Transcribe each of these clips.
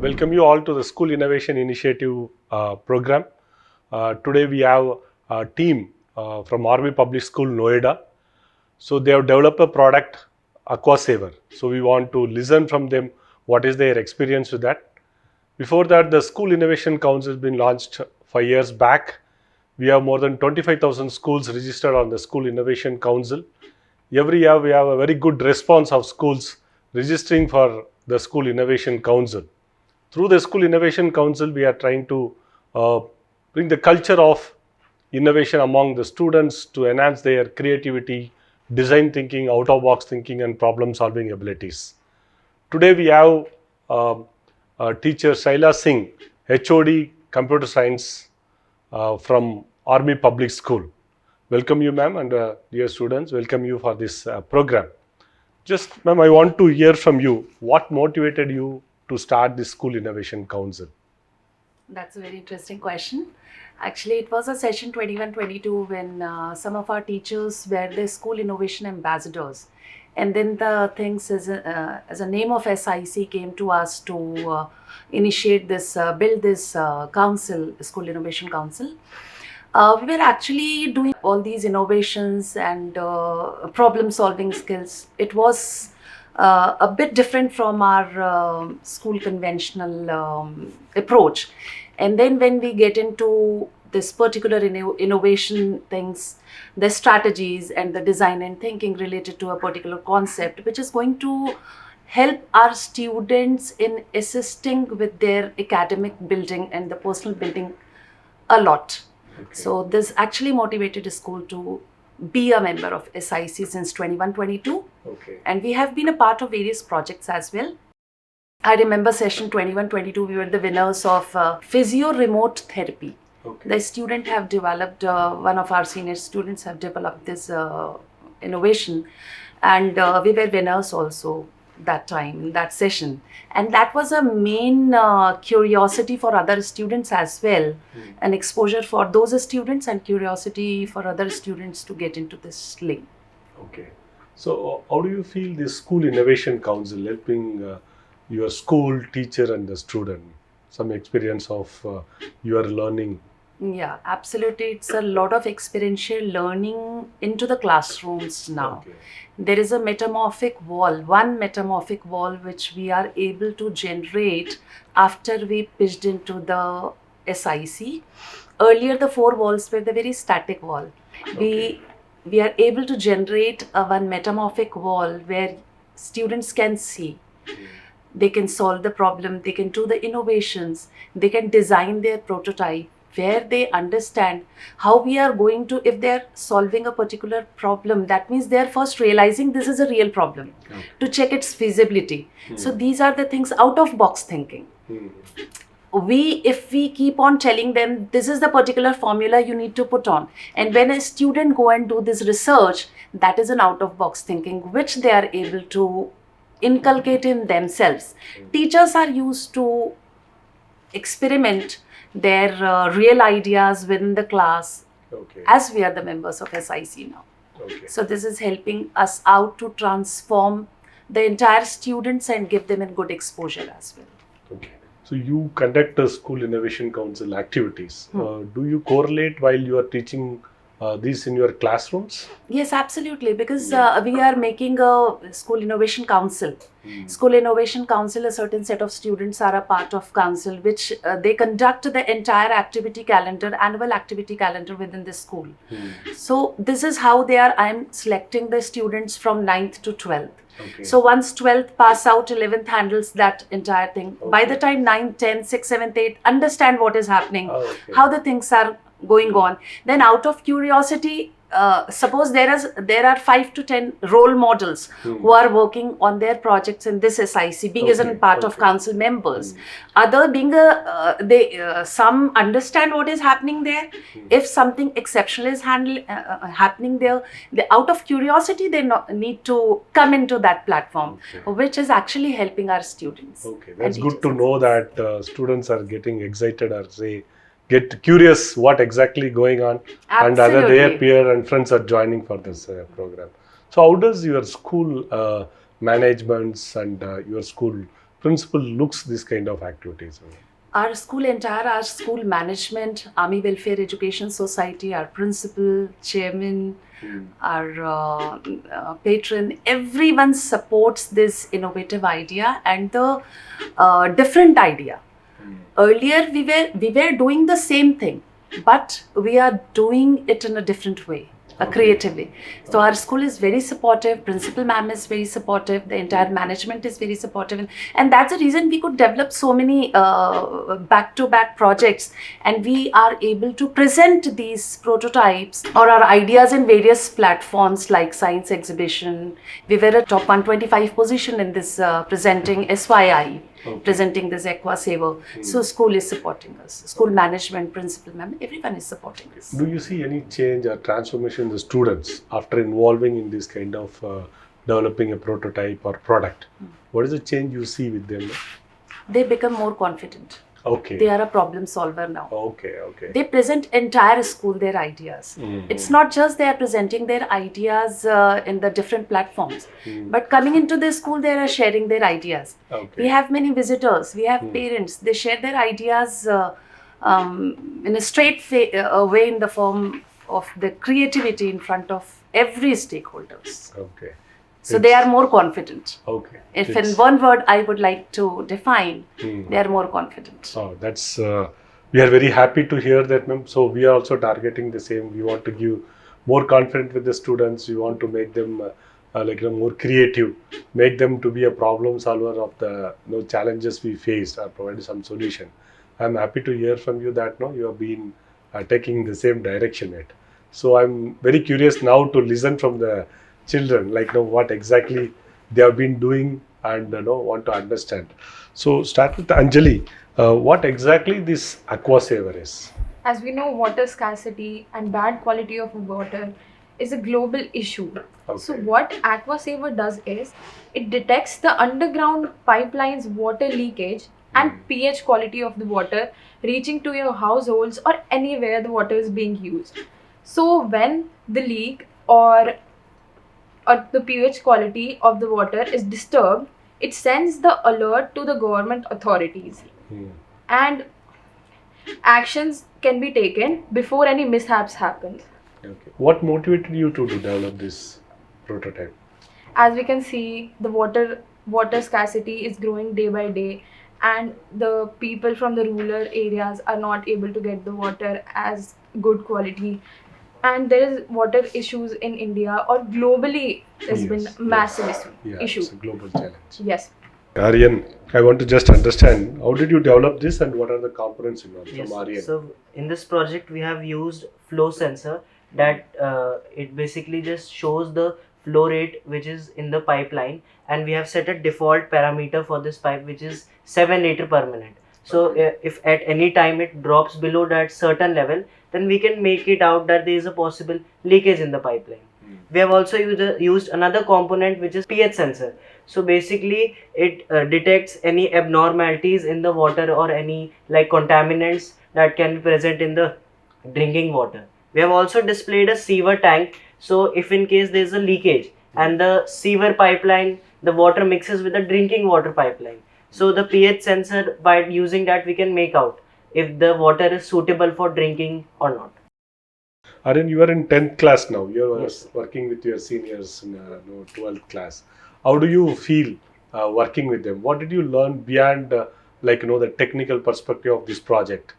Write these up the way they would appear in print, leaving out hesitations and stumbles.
Welcome you all to the School Innovation Initiative program. Today we have a team from Army Public School, Noida. So they have developed a product, Aqua. So we want to listen from them what is their experience with that. Before that, the School Innovation Council has been launched 5 years back. We have more than 25,000 schools registered on the School Innovation Council. Every year we have a very good response of schools registering for the School Innovation Council. Through the School Innovation Council, we are trying to bring the culture of innovation among the students to enhance their creativity, design thinking, out-of-box thinking, and problem-solving abilities. Today, we have teacher Shaila Singh, HOD Computer Science from Army Public School. Welcome you, ma'am, and dear students, welcome you for this program. Just, ma'am, I want to hear from you. What motivated you to start the School Innovation Council? That's a very interesting question. Actually, it was a session 21-22 when some of our teachers were the school innovation ambassadors. And then the things as a name of SIC came to us to initiate this, build this council, School Innovation Council. We were actually doing all these innovations and problem solving skills. It was a bit different from our school conventional approach. And then when we get into this particular innovation things, the strategies and the design and thinking related to a particular concept, which is going to help our students in assisting with their academic building and the personal building a lot. Okay. So this actually motivated the school to be a member of SIC since 21-22. Okay. And we have been a part of various projects as well. I remember session 21-22, we were the winners of physio remote therapy. Okay. The student have developed, one of our senior students have developed this innovation, and we were winners also that time, in that session. And that was a main curiosity for other students as well, an exposure for those students and curiosity for other students to get into this lane. Okay. So how do you feel the School Innovation Council helping your school teacher and the student? Some experience of your learning? Yeah, absolutely. It's a lot of experiential learning into the classrooms now. Okay. There is a metamorphic wall, one metamorphic wall which we are able to generate after we pitched into the SIC. Earlier, the four walls were the very static wall. Okay. We are able to generate one metamorphic wall where students can see. They can solve the problem, they can do the innovations, they can design their prototype, where they understand how we are going to, if they're solving a particular problem, that means they're first realizing this is a real problem, to check its feasibility. So these are the things out of box thinking. If we keep on telling them this is the particular formula you need to put on, and when a student go and do this research, that is an out of box thinking which they are able to inculcate in themselves. Teachers are used to experiment their real ideas within the class. Okay. As we are the members of SIC now. Okay. So this is helping us out to transform the entire students and give them a good exposure as well. Okay. So you conduct the School Innovation Council activities. Do you correlate while you are teaching these in your classrooms? Yes, absolutely, because we are making a School Innovation Council. School Innovation Council, a certain set of students are a part of council, which they conduct the entire activity calendar, annual activity calendar within the school. So this is how I'm selecting the students from 9th to 12th. Okay. So once 12th pass out, 11th handles that entire thing. Okay. By the time 9th, 10th, 6th, 7th, 8th, understand what is happening, how the things are going on. Then out of curiosity, suppose there are 5 to 10 role models who are working on their projects in this SIC, being as a part of council members. Other being some understand what is happening there. If something exceptional is happening there, out of curiosity they need to come into that platform, which is actually helping our students. Okay, that's good to know that students are getting excited or get curious what exactly going on. Absolutely. And other their peer and friends are joining for this program. So how does your school managements and your school principal looks this kind of activities? Our school management, Army Welfare Education Society, our principal, chairman, our patron, everyone supports this innovative idea and the different idea. Earlier, we were doing the same thing, but we are doing it in a different way, creatively. So our school is very supportive. Principal ma'am is very supportive. The entire management is very supportive, and that's the reason we could develop so many back-to-back projects, and we are able to present these prototypes or our ideas in various platforms like science exhibition. We were a top 125 position in this presenting SYI. Presenting this Aqua saver. So school is supporting us. School management, principal ma'am, everyone is supporting us. Do you see any change or transformation in the students after involving in this kind of developing a prototype or product? What is the change you see with them? They become more confident. Okay. They are a problem solver now. Okay. They present entire school their ideas. It's not just they are presenting their ideas in the different platforms, but coming into the school they are sharing their ideas. Okay. We have many visitors, we have parents, they share their ideas in a straight way in the form of the creativity in front of every stakeholders. Okay. So they are more confident. Okay. If in one word I would like to define, they are more confident. Oh, that's we are very happy to hear that, ma'am. So we are also targeting the same. We want to give more confidence with the students. We want to make them more creative, make them to be a problem solver of the challenges we faced, or provide some solution. I'm happy to hear from you that you have been taking the same direction yet. So I'm very curious now to listen from the children, what exactly they have been doing and want to understand. So start with Anjali. What exactly this Aqua Saver is? As we know, water scarcity and bad quality of water is a global issue. Okay. So what Aqua Saver does is, it detects the underground pipelines water leakage and pH quality of the water reaching to your households or anywhere the water is being used. So when the leak or the pH quality of the water is disturbed, it sends the alert to the government authorities, and actions can be taken before any mishaps happen. Okay. What motivated you to develop this prototype? As we can see, the water scarcity is growing day by day, and the people from the rural areas are not able to get the water as good quality. And there is water issues in India or globally. There's been massive issue. It's a global challenge. Yes. Aryan, I want to just understand, how did you develop this and what are the components involved from Aryan? So in this project we have used flow sensor that it basically just shows the flow rate which is in the pipeline, and we have set a default parameter for this pipe which is 7 liter per minute. So if at any time it drops below that certain level, then we can make it out that there is a possible leakage in the pipeline. We have also used another component which is pH sensor. So basically it detects any abnormalities in the water or any contaminants that can be present in the drinking water. We have also displayed a sewer tank. So if in case there is a leakage and the sewer pipeline, the water mixes with the drinking water pipeline. So the pH sensor, by using that we can make out if the water is suitable for drinking or not. Aryan, you are in 10th class now. You are working with your seniors in 12th class. How do you feel working with them? What did you learn beyond the technical perspective of this project?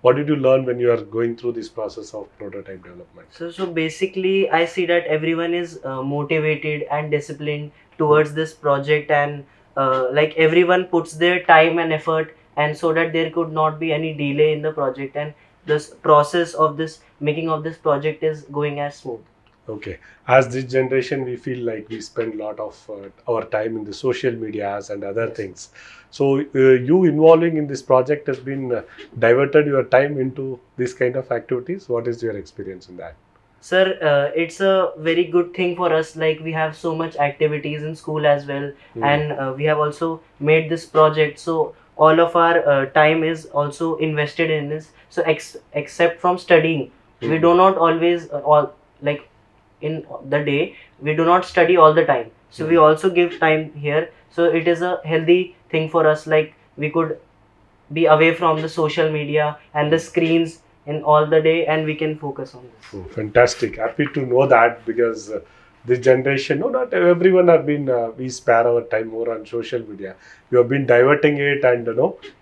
What did you learn when you are going through this process of prototype development? So basically I see that everyone is motivated and disciplined towards this project, and everyone puts their time and effort, and so that there could not be any delay in the project, and this process of this making of this project is going as smooth. Okay. As this generation, we feel like we spend a lot of our time in the social medias and other things. So you involving in this project has been diverted your time into this kind of activities. What is your experience in that? Sir, it's a very good thing for us. We have so much activities in school as well, and we have also made this project. So all of our time is also invested in this. So except from studying, we do not always in the day we do not study all the time. So we also give time here. So it is a healthy thing for us. Like we could be away from the social media and the screens in all the day, and we can focus on this. Oh, fantastic. Happy to know that because this generation, no, not everyone have been, we spare our time more on social media. We have been diverting it and,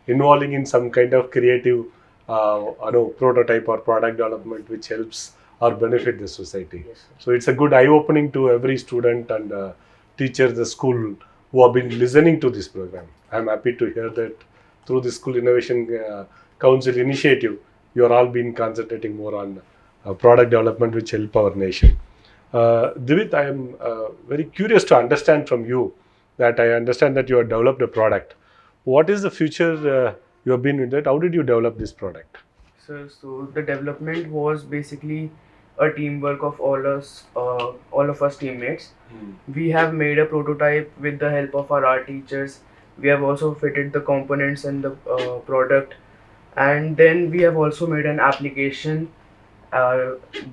involving in some kind of creative, prototype or product development which helps or benefit the society. Yes, sir. So it's a good eye-opening to every student and teacher, the school who have been listening to this program. I'm happy to hear that through the School Innovation Council initiative, you are all been concentrating more on product development which help our nation. Divit, I am very curious to understand from you that I understand that you have developed a product. What is the future you have been in that? How did you develop this product? So the development was basically a teamwork of all of us teammates. We have made a prototype with the help of our art teachers. We have also fitted the components in the product, and then we have also made an application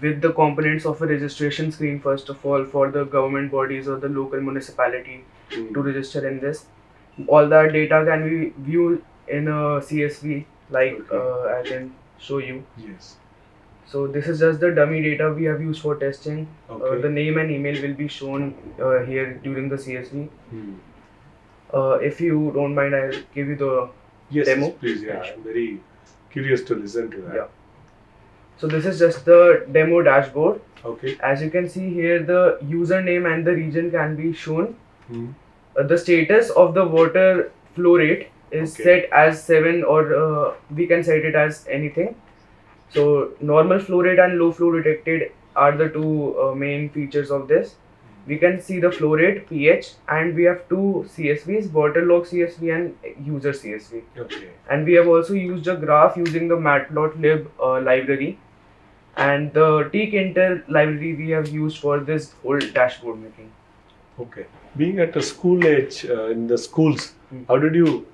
with the components of a registration screen first of all for the government bodies or the local municipality to register in this. All that data can be viewed in a CSV, like I can show you. Yes. So this is just the dummy data we have used for testing. Okay. The name and email will be shown here during the CSV. If you don't mind, I'll give you the Yes, demo. yes, please. Yeah, I'm very curious to listen to that. Yeah. So this is just the demo dashboard. Okay. As you can see here, the username and the region can be shown. Hmm. The status of the water flow rate is Okay. set as 7, or we can set it as anything. So normal flow rate and low flow detected are the two main features of this. We can see the flow rate, pH, and we have two CSVs, waterlog CSV and user CSV. Okay. And we have also used a graph using the matplotlib library, and the tkinter library we have used for this whole dashboard making. Okay. Being at a school age, in the schools, how did you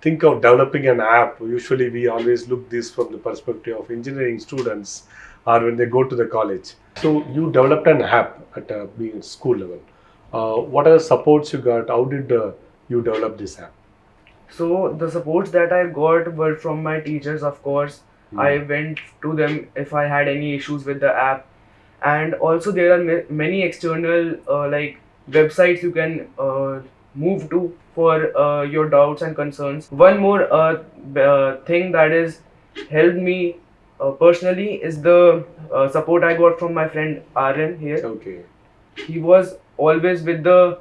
think of developing an app? Usually we always look this from the perspective of engineering students or when they go to the college. So you developed an app at being at school level. What are the supports you got? How did you develop this app? So the supports that I got were from my teachers, of course. I went to them if I had any issues with the app, and also there are many external like websites you can move to for your doubts and concerns. One more thing that is helped me personally is the support I got from my friend Aryan here. Okay. He was always with the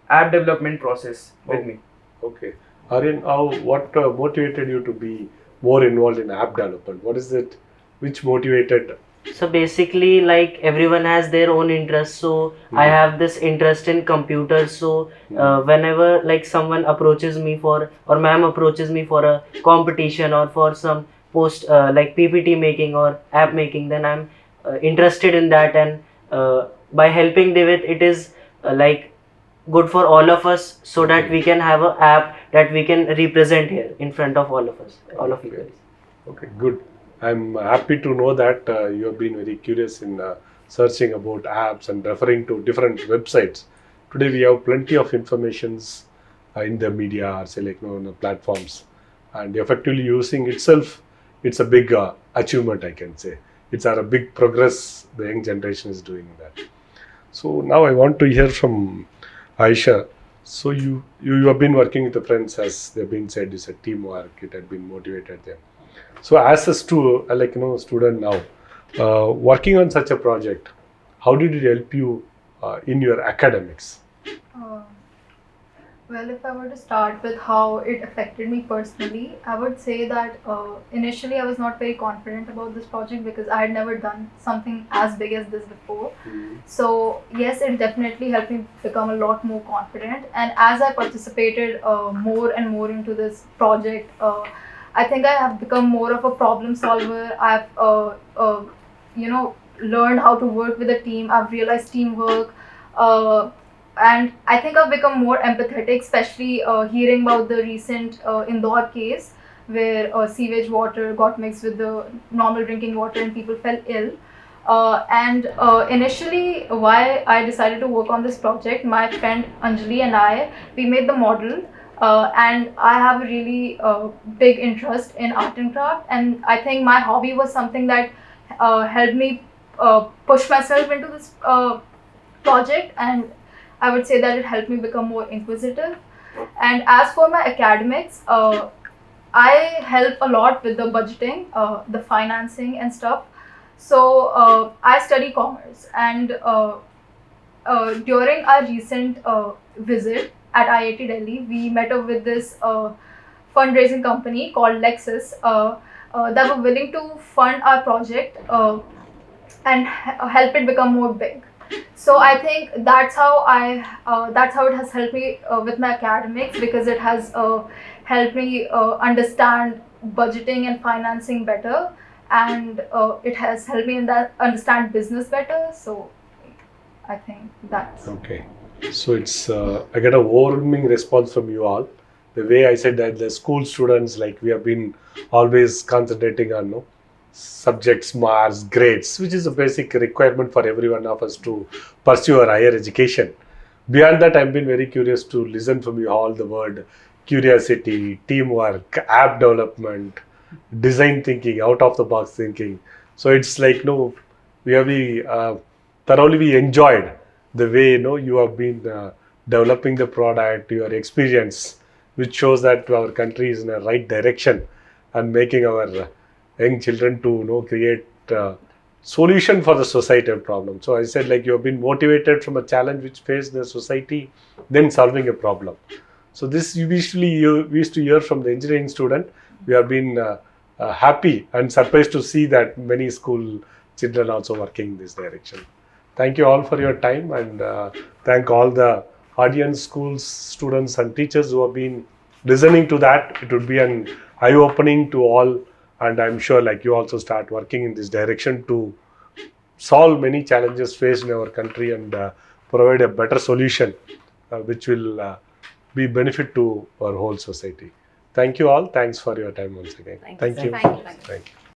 app development process with me. Okay. Aryan, what motivated you to be more involved in app development? What is it which motivated? So basically, like everyone has their own interest. So I have this interest in computers. So whenever like someone approaches me for, or ma'am approaches me for a competition or for some post like PPT making or app making, then I'm interested in that. And by helping David, it is like good for all of us, so that we can have an app that we can represent here in front of all of us, all of you guys. Okay, good. I'm happy to know that you have been very curious in searching about apps and referring to different websites. Today we have plenty of informations in the media or say like in the platforms, and effectively using itself, it's a big achievement, I can say. It's a big progress the young generation is doing that. So now I want to hear from Aisha. So you have been working with the friends, as they've been said, it's a teamwork. It had been motivated them. So as a student now, working on such a project, how did it help you in your academics? Well, if I were to start with how it affected me personally, I would say that initially I was not very confident about this project because I had never done something as big as this before. So yes, it definitely helped me become a lot more confident. And as I participated more and more into this project, I think I have become more of a problem solver. I've learned how to work with a team. I've realized teamwork. And I think I've become more empathetic, especially hearing about the recent Indore case where sewage water got mixed with the normal drinking water and people fell ill. Initially, why I decided to work on this project, my friend Anjali and we made the model. And I have a really big interest in art and craft, and I think my hobby was something that helped me push myself into this project, and I would say that it helped me become more inquisitive. And as for my academics, I help a lot with the budgeting, the financing and stuff. So I study commerce, and during our recent visit at IIT Delhi, we met up with this fundraising company called Lexus that were willing to fund our project and help it become more big. So I think that's how it has helped me with my academics, because it has helped me understand budgeting and financing better, and it has helped me understand business better. So I think that's Okay. So it's I get an overwhelming response from you all. The way I said that the school students, like we have been always concentrating on subjects, marks, grades, which is a basic requirement for every one of us to pursue our higher education. Beyond that, I've been very curious to listen from you all the word curiosity, teamwork, app development, design thinking, out of the box thinking. So it's like we have thoroughly we enjoyed the way you have been developing the product, your experience, which shows that our country is in the right direction and making our young children to create solution for the societal problem. So I said, like, you have been motivated from a challenge which faced the society, then solving a problem. So this we used to hear from the engineering student. We have been happy and surprised to see that many school children also working in this direction. Thank you all for your time, and thank all the audience, schools, students and teachers who have been listening to that. It would be an eye-opening to all, and I'm sure like you also start working in this direction to solve many challenges faced in our country and provide a better solution which will be benefit to our whole society. Thank you all. Thanks for your time once again. Thank you. Thank you. Thank you. Thank you.